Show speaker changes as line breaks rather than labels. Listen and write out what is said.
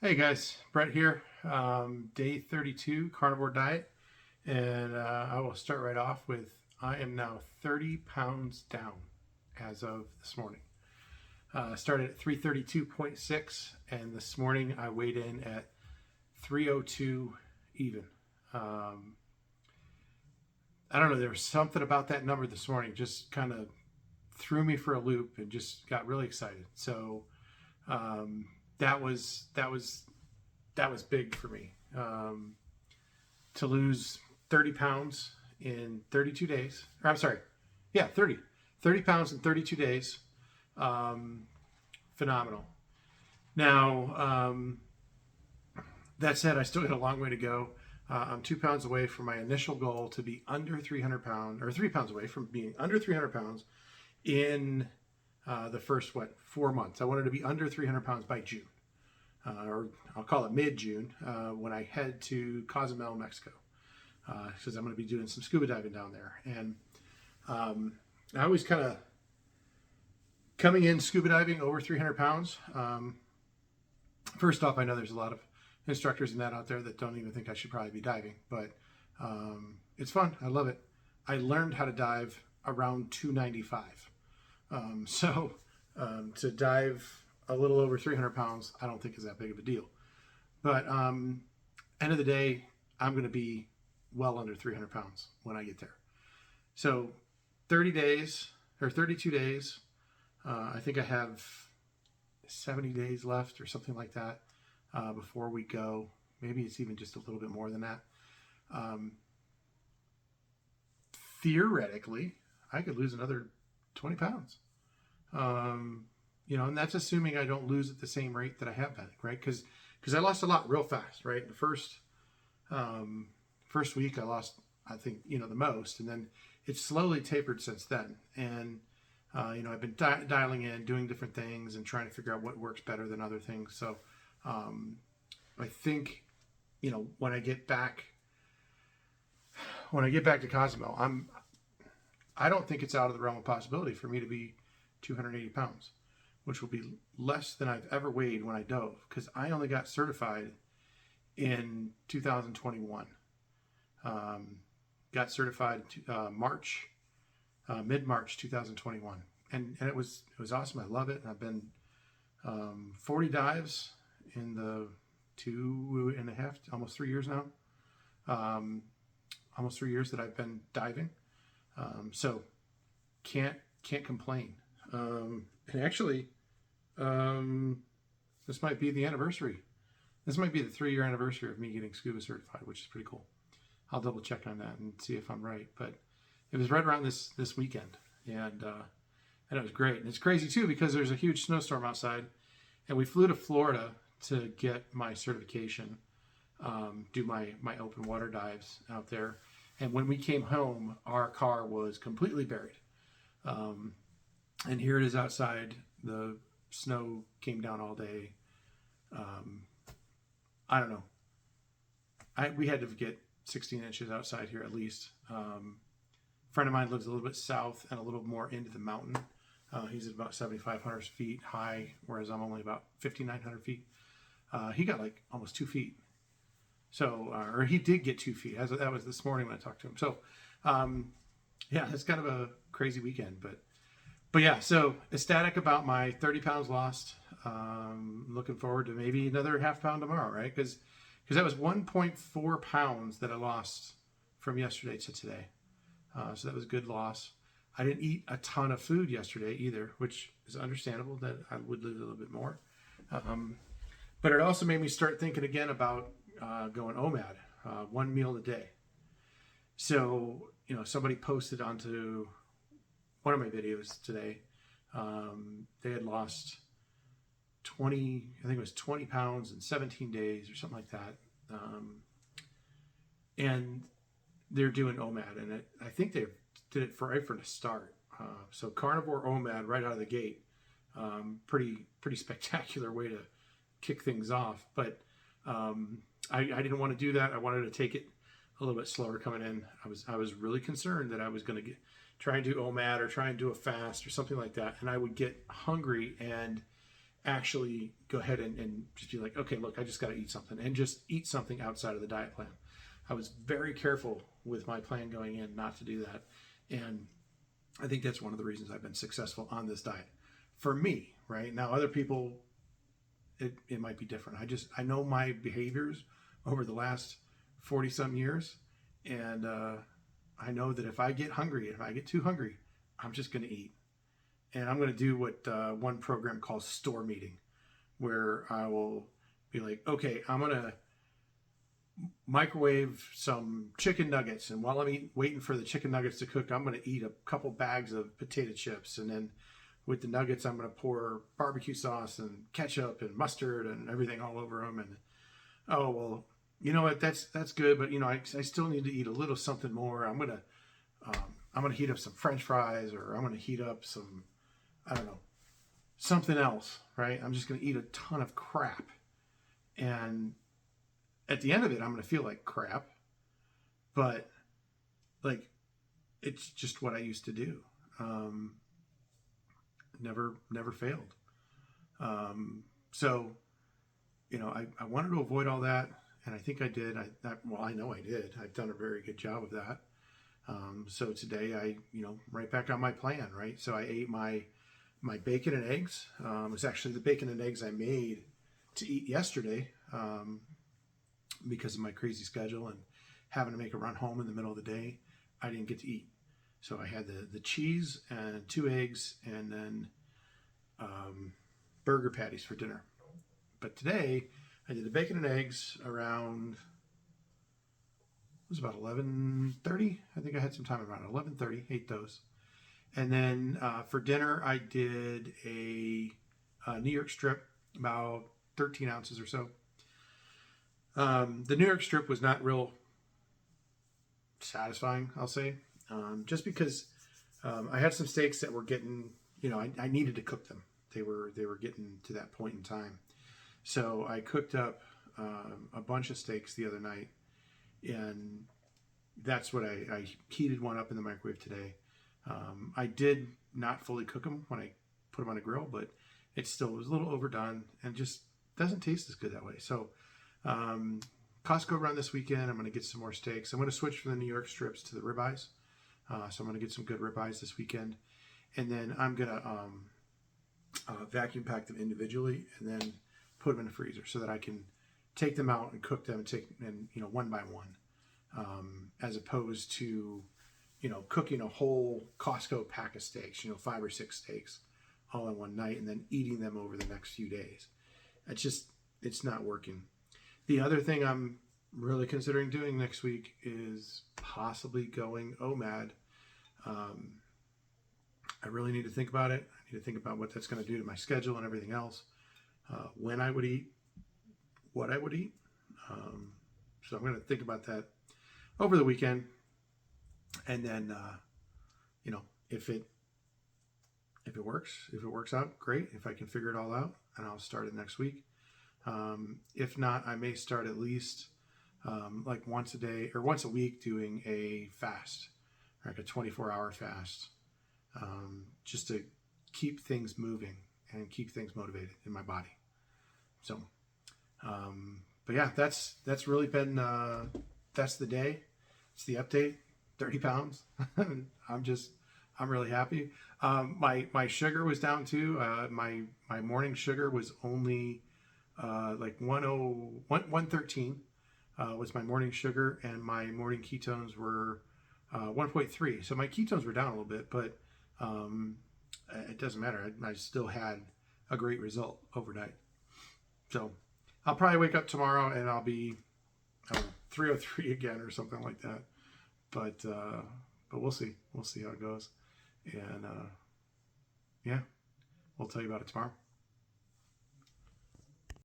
Hey guys, Brett here. Day 32, Carnivore Diet. And I will start right off with I am now 30 pounds down as of this morning. Started at 332.6, and this morning I weighed in at 302 even. I don't know, there was something about that number this morning just kind of threw me for a loop and just got really excited. So that was big for me, to lose 30 pounds in 32 days. Or I'm sorry, yeah, 30 pounds in 32 days. Phenomenal. Now, that said, I still got a long way to go. I'm 2 pounds away from my initial goal to be under 300 pounds, or 3 pounds away from being under 300 pounds in the first, 4 months. I wanted to be under 300 pounds by June. Or I'll call it mid-June, when I head to Cozumel, Mexico, because I'm going to be doing some scuba diving down there. And I always kind of, coming in scuba diving over 300 pounds, first off, I know there's a lot of instructors in that out there that don't even think I should probably be diving, but it's fun. I love it. I learned how to dive around 295. To dive a little over 300 pounds, I don't think is that big of a deal. But end of the day, I'm going to be well under 300 pounds when I get there. So 30 days or 32 days, I think I have 70 days left or something like that before we go. Maybe it's even just a little bit more than that. Theoretically, I could lose another 20 pounds. And that's assuming I don't lose at the same rate that I have been, right? Because I lost a lot real fast, right? The first week I lost, I think, the most, and then it's slowly tapered since then. And I've been dialing in, doing different things, and trying to figure out what works better than other things. So I think, when I get back to Cozumel, I don't think it's out of the realm of possibility for me to be 280 pounds, which will be less than I've ever weighed when I dove, because I only got certified in 2021. Got certified mid-March 2021, and it was awesome. I love it. I've been 40 dives in the 2.5, almost 3 years now. Almost 3 years that I've been diving. So can't complain. And actually, this might be the anniversary. This might be the 3-year anniversary of me getting scuba certified, which is pretty cool. I'll double check on that and see if I'm right. But it was right around this weekend, and it was great. And it's crazy too, because there's a huge snowstorm outside, and we flew to Florida to get my certification, do my open water dives out there. And when we came home, our car was completely buried. And here it is outside. The snow came down all day. I don't know. We had to get 16 inches outside here at least. A friend of mine lives a little bit south and a little more into the mountain. He's at about 7,500 feet high, whereas I'm only about 5,900 feet. He got like almost 2 feet. So, or he did get 2 feet. That was this morning when I talked to him. So, yeah, it's kind of a crazy weekend, but yeah, so ecstatic about my 30 pounds lost. Looking forward to maybe another half pound tomorrow, right? Because that was 1.4 pounds that I lost from yesterday to today. So that was a good loss. I didn't eat a ton of food yesterday either, which is understandable that I would lose a little bit more. But it also made me start thinking again about going OMAD, one meal a day. So, somebody posted onto one of my videos today. They had lost 20 pounds in 17 days or something like that. And they're doing OMAD, and I think they did it right from the start. So carnivore OMAD right out of the gate. Pretty spectacular way to kick things off. But I didn't want to do that. I wanted to take it a little bit slower coming in. I was really concerned that I was going to try and do OMAD or try and do a fast or something like that, and I would get hungry and actually go ahead and just be like, okay, look, I just got to eat something, and just eat something outside of the diet plan. I was very careful with my plan going in not to do that. And I think that's one of the reasons I've been successful on this diet. For me, right? Now, other people, it might be different. I know my behaviors over the last 40 some years. And I know that if I get hungry, if I get too hungry, I'm just going to eat. And I'm going to do what one program calls store meeting, where I will be like, okay, I'm going to microwave some chicken nuggets, and while I'm waiting for the chicken nuggets to cook, I'm going to eat a couple bags of potato chips, and then with the nuggets I'm going to pour barbecue sauce and ketchup and mustard and everything all over them. And oh, well, you know what, that's good, but you know, I still need to eat a little something more. I'm going to heat up some French fries, or I'm going to heat up some, I don't know, something else, right? I'm just going to eat a ton of crap, and at the end of it, I'm going to feel like crap, but like, it's just what I used to do. Never failed. So, you know, I wanted to avoid all that, and I think I did. I know I did. I've done a very good job of that. So today right back on my plan, right? So I ate my bacon and eggs. It was actually the bacon and eggs I made to eat yesterday. Because of my crazy schedule and having to make a run home in the middle of the day, I didn't get to eat. So I had the cheese and 2 eggs, and then burger patties for dinner. But today I did the bacon and eggs around, it was about 11:30. I think I had some time around 11:30, ate those. And then for dinner, I did a New York strip, about 13 ounces or so. The New York strip was not real satisfying, I'll say, just because I had some steaks that were getting, I needed to cook them. They were getting to that point in time. So I cooked up a bunch of steaks the other night, and that's what I heated one up in the microwave today. I did not fully cook them when I put them on a grill, but it still was a little overdone and just doesn't taste as good that way. So Costco run this weekend. I'm going to get some more steaks. I'm going to switch from the New York strips to the ribeyes. So I'm going to get some good ribeyes this weekend. And then I'm going to vacuum pack them individually and then put them in the freezer so that I can take them out and cook them one by one, as opposed to, cooking a whole Costco pack of steaks, 5 or 6 steaks all in one night and then eating them over the next few days. It's not working. The other thing I'm really considering doing next week is possibly going OMAD. I really need to think about it. I need to think about what that's going to do to my schedule and everything else. When I would eat, what I would eat. So I'm going to think about that over the weekend. And then, if it works out, great. If I can figure it all out, and I'll start it next week. If not, I may start at least like once a day or once a week doing a fast, like a 24-hour fast, just to keep things moving and keep things motivated in my body. So, but yeah, that's really been, that's the day. It's the update, 30 pounds. I'm really happy. My sugar was down too. My morning sugar was only like 113 was my morning sugar, and my morning ketones were 1.3. So my ketones were down a little bit, but it doesn't matter. I still had a great result overnight. So I'll probably wake up tomorrow and I'll be 303 again or something like that. But we'll see. We'll see how it goes. And yeah, we'll tell you about it tomorrow.